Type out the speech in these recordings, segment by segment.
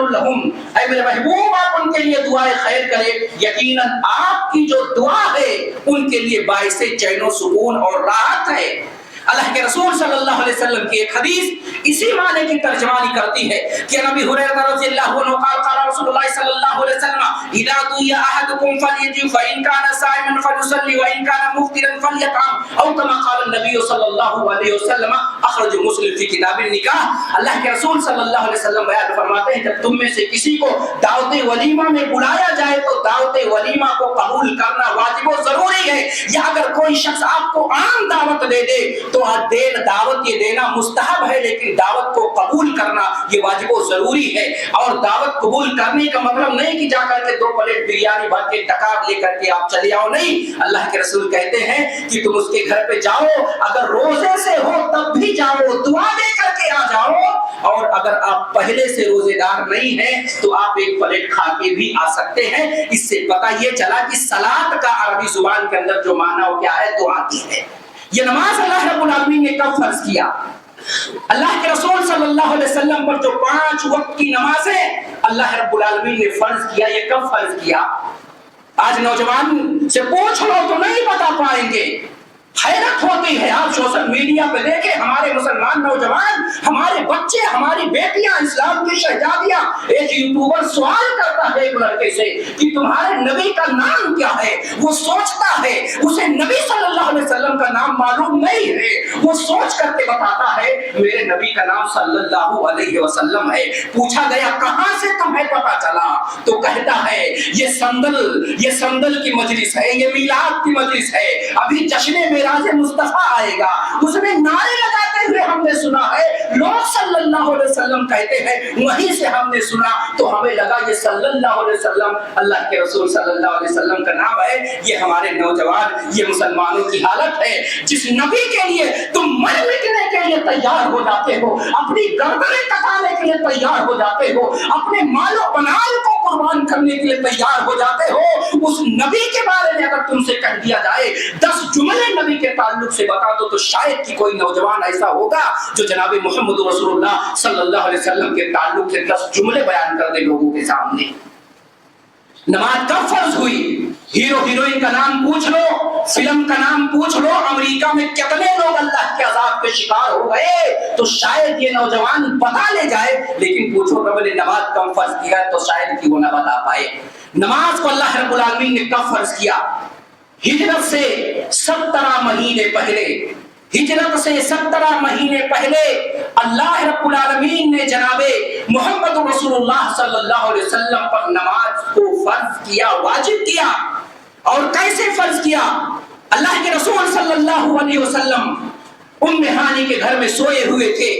خیر لہم، اے میرے محبوب آپ ان کے لیے دعائے خیر کریں، یقیناً آپ کی جو دعا ہے ان کے لیے باعث چین و سکون اور راحت ہے۔ اللہ کے رسول صلی اللہ علیہ وسلم کی ایک حدیث اسی معنی کی ترجمانی کرتی ہے کہ نبی ہریرہ رضی اللہ عنہ قال قال رسول اللہ صلی اللہ علیہ وسلم اذا دعي احدكم فليجب فان كان صائما فليصلي وان كان مفطرا فليطعم او كما قال النبي صلی اللہ علیہ وسلم، اخرج مسلم فی کتاب النکاح۔ اللہ کے رسول صلی اللہ علیہ وسلم بیان فرماتے ہیں جب تم میں سے کسی کو دعوت ولیمہ میں بلایا جائے تو دعوت ولیمہ کو قبول کرنا واجب و ضروری ہے، یا اگر کوئی شخص آپ کو عام دعوت دے دے تو دعوت یہ دینا مستحب ہے، لیکن دعوت کو قبول کرنا یہ واجب و ضروری ہے۔ اور دعوت قبول کرنے کا مطلب نہیں کہ جا کر کے 2 پلیٹ بریانی بھر کے ڈکار لے کر کے آپ چلے آؤ، نہیں۔ اللہ کے رسول کہتے ہیں کہ تم اس کے گھر پہ جاؤ، اگر روزے سے ہو تب بھی جاؤ، دعا دے کر کے آ جاؤ، اور اگر آپ پہلے سے روزے دار نہیں ہیں تو آپ 1 پلیٹ کھا کے بھی آ سکتے ہیں۔ اس سے پتہ یہ چلا کہ صلاۃ کا عربی زبان کے اندر جو معنی ہو کیا ہے، دعا کی ہے۔ یہ نماز اللہ رب العالمین نے کب فرض کیا؟ اللہ کے رسول صلی اللہ علیہ وسلم پر جو 5 وقت کی نمازیں اللہ رب العالمین نے فرض کیا، یہ کب فرض کیا؟ آج نوجوان سے پوچھ لو تو نہیں بتا پائیں گے۔ حیرت ہوتی ہے، آپ سوشل میڈیا پہ دیکھیں ہمارے مسلمان نوجوان، ہمارے بچے، ہماری بیٹیاں، اسلام کی شہزادیاں، ایک یوٹیوبر سوال کرتا ہے ایک لڑکے سے کہ تمہارے نبی کا نام کیا ہے؟ وہ سوچتا ہے، اسے نبی صلی اللہ علیہ وسلم کا نام معلوم نہیں ہے، وہ سوچ کر کے بتاتا ہے میرے نبی کا نام صلی اللہ علیہ وسلم ہے۔ پوچھا گیا کہاں سے تمہیں پتا چلا؟ تو کہتا ہے یہ سندل کی مجلس ہے، یہ میلاد کی مجلس ہے، ابھی جشن معراج مصطفیٰ آئے گا، اس میں نعرے لگاتے ہوئے ہم نے سنا ہے، لوگ صلی اللہ علیہ وسلم کہتے ہیں، وہیں سے ہم نے سنا تو ہمیں لگا یہ صلی اللہ علیہ وسلم اللہ کے رسول صلی اللہ علیہ وسلم کا نام ہے۔ یہ ہمارے نوجوان، یہ مسلمانوں کی حالت ہے، جس نبی کے لیے تم مر مٹنے کے لیے تیار ہو جاتے ہو، اپنی گردنیں کٹانے کے لیے تیار ہو جاتے ہو، اپنے مال و بنال کو قربان کرنے کے لیے تیار ہو جاتے ہو، اس نبی کے بارے میں اگر تم سے کہہ دیا جائے 10 جملے نبی کے تعلق سے بتا دو تو شاید کہ کوئی نوجوان ایسا ہوگا جو جناب محمد رسول اللہ صلی اللہ علیہ وسلم کے تعلق سے 10 جملے بیان کر دے لوگوں کے سامنے۔ نماز کب فرض ہوئی؟ ہیرو ہیروئن کا نام پوچھ لو، فلم کا نام پوچھ لو، امریکہ میں کتنے لوگ اللہ کے عذاب کے شکار ہو گئے تو شاید یہ نوجوان بتا لے جائے، لیکن پوچھو رب نے نماز کب فرض کیا ہے تو شاید کہ وہ نہ بتا پائے۔ نماز کو اللہ رب العالمین نے کب فرض کیا؟ ہجرت سے 17 مہینے پہلے، ہجرت سے 17 مہینے پہلے اللہ رب العالمین نے جناب محمد رسول اللہ صلی اللہ علیہ وسلم پر نماز کو فرض کیا، واجب کیا۔ اور کیسے فرض کیا؟ اللہ کے رسول صلی اللہ علیہ وسلم ام ہانی کے گھر میں سوئے ہوئے تھے،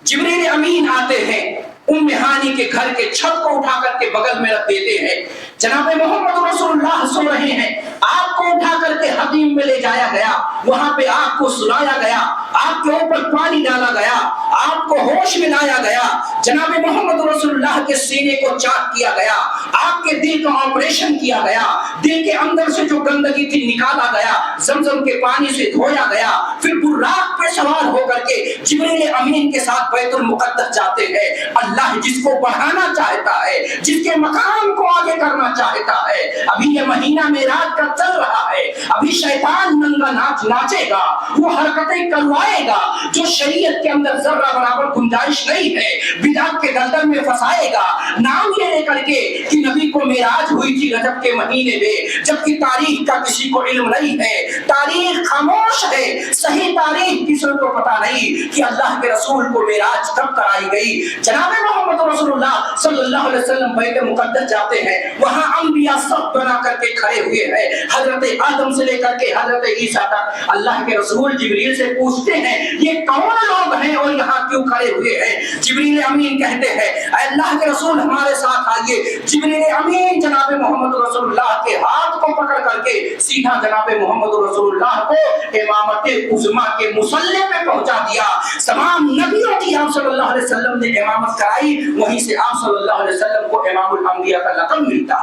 جبریل امین آتے ہیں، ام ہانی کے گھر کے چھت کو اٹھا کر کے بغل میں رکھ دیتے ہیں، جناب محمد رسول اللہ سو رہے ہیں، آپ کو اٹھا کر کے حدیم میں لے جایا گیا، وہاں پہ آپ کو سلایا گیا، آپ کے اوپر پانی ڈالا گیا، آپ کو ہوش میں لایا گیا، جناب محمد رسول اللہ کے سینے کو چاک کیا گیا، آپ کے دل کا آپریشن کیا گیا، دل کے اندر سے جو گندگی تھی نکالا گیا، زمزم کے پانی سے دھویا گیا، پھر براق پہ سوار ہو کر کے جبریل امین کے ساتھ بیت المقدس جاتے ہیں۔ اللہ جس کو بڑھانا چاہتا ہے، جس کے مقام کو آگے کرنا چاہتا ہے، ابھی یہ مہینہ معراج کا چل رہا ہے، ابھی شیطان ننگا ناچ ناچے گا، وہ حرکتیں کروائے گا جو شریعت کے اندر ذرہ برابر گنجائش نہیں ہے، بدعت کے دلدل میں پھنسائے گا، نام یہ لے کر کے کہ نبی کو معراج ہوئی تھی رجب کے مہینے میں، جبکہ تاریخ کا کسی کو علم نہیں ہے، تاریخ خاموش ہے، صحیح تاریخ کسی کو پتا نہیں کہ اللہ کے رسول کو معراج کب کرائی گئی۔ جناب محمد رسول اللہ صلی اللہ علیہ وسلم بیت مقدس جاتے ہیں، وہاں انبیاء سب بنا کر کے کھڑے ہوئے ہیں، حضرت آدم سے لے کر کے حضرت عیسیٰ تک۔ اللہ کے رسول جبریل سے پوچھتے ہیں یہ کون لوگ ہیں اور یہاں کیوں کھڑے ہوئے ہیں؟ جبریل امین کہتے ہیں اے اللہ کے رسول ہمارے ساتھ آئیے۔ جبریل امین جناب محمد رسول اللہ کے ہاتھ کو پکڑ کر کے سیدھا جناب محمد رسول اللہ کو امامت عظمیٰ کے مصلی پہ پہنچا دیا۔ تمام نبیوں کی آپ صلی اللہ علیہ وسلم نے امامت کرائی، وہیں سے آپ صلی اللہ علیہ وسلم کو امام الانبیاء کا لقب ملتا۔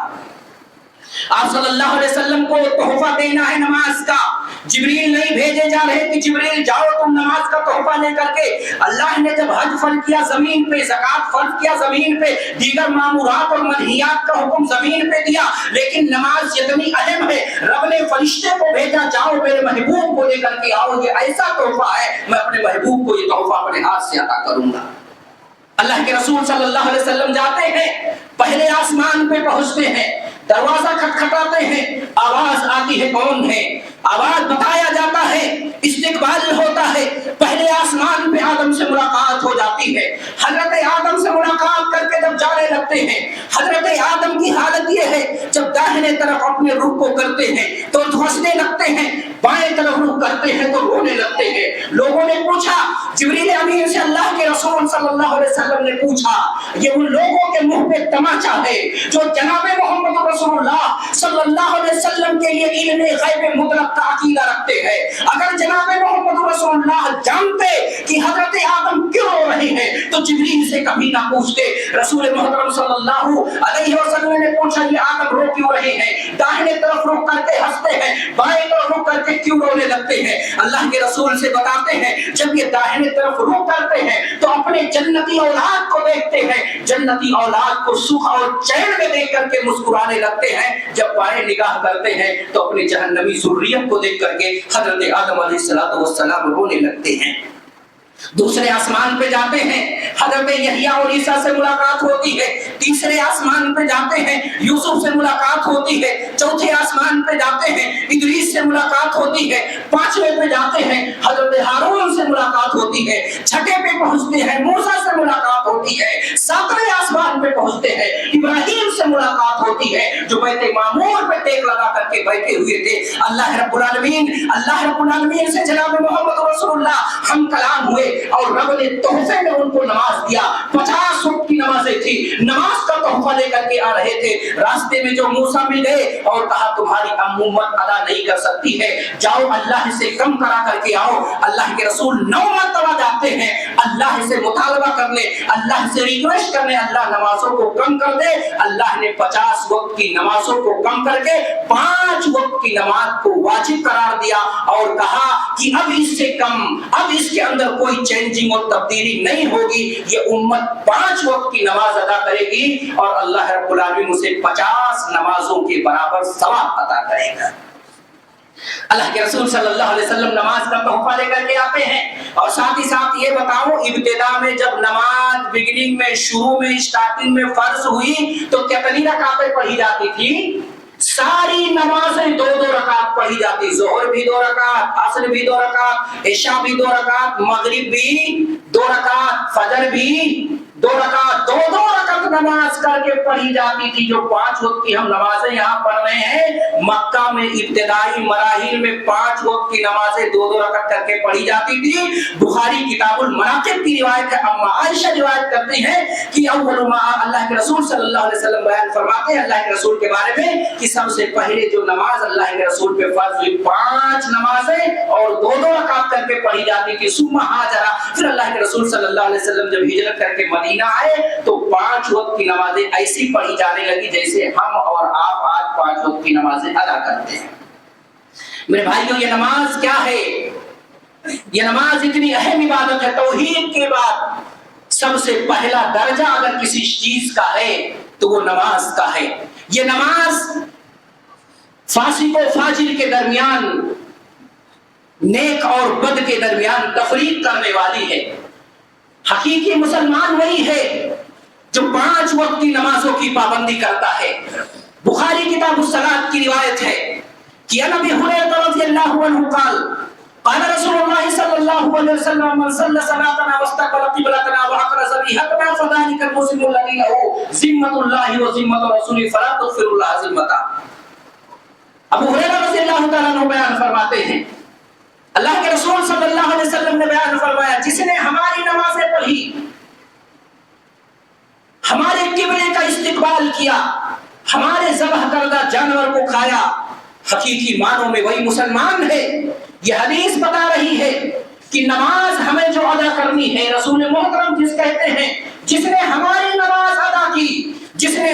آپ صلی اللہ علیہ وسلم کو تحفہ دینا ہے نماز کا، جبریل نہیں بھیجے جا رہے کہ جبریل جاؤ تم نماز کا تحفہ لے کر کے۔ اللہ نے جب حج فرض کیا زمین پہ، زکات فرض کیا زمین پہ، دیگر معمورات اور منہیات کا حکم زمین پہ دیا، لیکن نماز جتنی اہم ہے رب نے فرشتے کو بھیجا، جاؤ میرے محبوب کو لے کر کے آؤ، یہ ایسا تحفہ ہے میں اپنے محبوب کو یہ تحفہ اپنے ہاتھ سے عطا کروں گا۔ اللہ کے رسول صلی اللہ علیہ وسلم جاتے ہیں، پہلے آسمان پہ پہنچتے ہیں، دروازہ کھٹکھٹاتے ہیں، آواز آتی ہے کون ہے، آواز بتایا جاتا ہے، استقبال ہوتا ہے، پہلے آسمان پہ آدم سے ملاقات ہو جاتی ہے، حضرت آدم سے ملاقات کر کے جب جانے لگتے ہیں، حضرت آدم کی حالت یہ ہے جب داہنے طرف اپنے رخ کو کرتے ہیں تو ہنسنے لگتے ہیں، بائیں طرف رخ کرتے ہیں تو رونے لگتے ہیں۔ لوگوں نے پوچھا، جبریل امین سے اللہ کے رسول صلی اللہ علیہ وسلم نے پوچھا، یہ ان لوگوں کے منہ پہ تماچا ہے جو جناب محمد رسول اللہ صلی اللہ علیہ وسلم کے لیے علم غیب مطلق کا عقیدہ رکھتے ہیں، اگر جناب محمد رسول اللہ جانتے کہ حضرت آدم کیوں رو رہے ہیں تو جبریل سے کبھی نہ پوچھتے۔ رسول محترم صلی اللہ علیہ وسلم نے پوچھا، یہ آدم رو کیوں رہے ہیں، داہنے طرف رخ کر کے ہنستے ہیں، بائیں طرف رخ کر کے کیوں رونے لگتے ہیں؟ اللہ کے رسول سے بتاتے ہیں، جب یہ داہنے طرف رخ کرتے ہیں تو اپنے جنتی اولاد کو دیکھتے ہیں، جنتی اولاد کو سکھ اور چین میں دیکھ کر کے مسکرانے لگتے ہیں، جب بائیں نگاہ کرتے ہیں تو اپنی جہنمی ذریت کو دیکھ کر کے حضرت آدم علیہ السلام رونے لگتے ہیں۔ دوسرے آسمان پہ جاتے ہیں، حضرت یحییٰ اور عیسیٰ سے ملاقات ہوتی ہے، تیسرے آسمان پہ جاتے ہیں، یوسف سے ملاقات ہوتی ہے، چوتھے آسمان پہ جاتے ہیں، ادریس سے ملاقات ہوتی ہے، پانچویں پہ جاتے ہیں، حضرت ہارون سے ملاقات ہوتی ہے، چھٹے پہ پہنچتے ہیں، موسیٰ سے ملاقات ہوتی ہے، ساتویں آسمان پہ پہنچتے ہیں، ابراہیم سے ملاقات ہوتی ہے جو بیت معمور پہ ٹیک لگا کر کے بیٹھے ہوئے تھے۔ اللہ رب العالمین سے جناب محمد رسول اللہ ہم کلام ہوئے اور رب نے تحفے میں ان کو نماز دیا، 50 وقت کی نمازیں تھی، نماز کا تحفہ لے کر کے آ رہے تھے۔ راستے میں جو موسیٰ مل گئے اور کہا تمہاری امت ادا نہیں کر سکتی ہے، جاؤ اللہ سے کم کرا کر کے آؤ۔ اللہ کے رسول 9 مرتبہ جاتے ہیں، اللہ سے مطالبہ کرنے، اللہ سے ریکویسٹ کرنے اللہ نمازوں کو کم کر دے۔ اللہ نے 50 وقت کی نمازوں کو کم کر کے 5 وقت کی نماز کو واجب قرار دیا اور کہا کہ اب اس سے کم، اب اس کے اندر کوئی چینجنگ اور تبدیلی نہیں ہوگی، یہ امت 5 وقت کی نماز ادا کرے گی اور اللہ رب العالمین اسے 50 نمازوں کے برابر ثواب عطا کرے گا۔ اللہ کے رسول صلی اللہ علیہ وسلم نماز کا تحفہ لے کر کے آتے ہیں اور ساتھ ہی ساتھ یہ بتاؤ، ابتدا میں جب نماز بگننگ میں، شروع میں، اسٹارٹنگ میں فرض ہوئی تو کتنی رکعتیں پڑھی جاتی تھی؟ ساری نمازیں 2 رکعت پڑھی جاتی، ظہر بھی 2 رکعت، عصر بھی 2 رکعت، عشاء بھی 2 رکعت، مغرب بھی 2 رکعت، فجر بھی 2 رکعت، 2 رکعت نماز کر کے پڑھی جاتی تھی۔ جو 5 وقت کی ہم نمازیں یہاں پڑھ رہے ہیں، مکہ میں ابتدائی مراحل میں 5 وقت کی نمازیں 2 رکعت کر کے پڑھی جاتی تھی۔ بخاری کتاب المناقب کی روایت ہے، اما عائشہ روایت کرتے ہیں کہ اول ما اللہ کے رسول صلی اللہ علیہ وسلم بیان فرماتے ہیں اللہ کے رسول کے بارے میں کہ سب سے پہلے جو نماز اللہ کے رسول پہ فرض ہوئی 5 نمازیں اور 2 رکعت کر کے پڑھی جاتی تھی۔ ثم ہاجرا، پھر اللہ کے رسول صلی اللہ علیہ وسلم جب ہجرت کر کے مدینہ آئے تو 5 وقت کی نمازیں ایسی پڑھی جانے لگی جیسے ہم اور آپ آج 5 وقت کی نمازیں ادا کرتے ہیں۔ میرے بھائیوں، یہ نماز کیا ہے؟ یہ نماز اتنی اہم عبادت ہے، توحید کے بعد سب سے پہلا درجہ اگر کسی چیز کا ہے تو وہ نماز کا ہے۔ یہ نماز فاسق و فاجر کے درمیان، نیک اور بد کے درمیان تفریق کرنے والی ہے۔ حقیقی مسلمان وہی ہے جو 5 وقت کی نمازوں کی پابندی کرتا ہے۔ بخاری کتاب الصلاۃ کی روایت ہے کہ ان ابی ہریرہ رضی اللہ عنہ قال قال رسول اللہ صلی اللہ علیہ وسلم من صلى صلاتنا واستقبل قبلتنا واقر ذبیحتنا فذلك المسلم الذي له ذمة الله وذمة رسوله فلا تغفر الله ذمته۔ ابو ہریرہ رضی اللہ تعالیٰ عنہ بیان فرماتے ہیں اللہ کے رسول صلی اللہ علیہ وسلم نے بیان فرمایا، جس نے ہماری نمازیں پڑھی، ہمارے قبلے کا استقبال کیا، ہمارے ذبح کردہ جانور کو کھایا، حقیقی معنوں میں وہی مسلمان ہے۔ یہ حدیث بتا رہی ہے کہ نماز ہمیں جو ادا کرنی ہے، رسول محترم جس کہتے ہیں جس نے ہماری نماز ادا کی، جس نے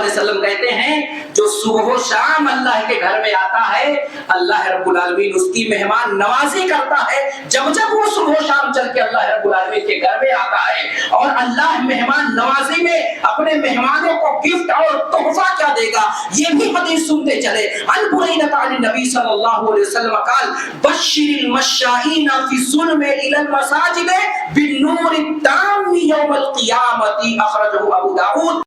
علیہ وسلم کہتے ہیں جو صبح و شام اللہ کے گھر میں آتا ہے اللہ رب العالمین اس کی مہمان نوازی کرتا ہے. جب جب وہ صبح و شام چل کے اللہ رب العالمین کے گھر میں آتا ہے اور اللہ مہمان نوازی میں اپنے مہمانوں کو گفٹ اور تحفہ کیا دے گا یہ بھی حدیث سنتے چلے. عن بريدة عن النبي صلى الله عليه وسلم قال بشر المشائين في الظلم الى المساجد بالنور التام يوم القيامة. اخرجه ابو داود.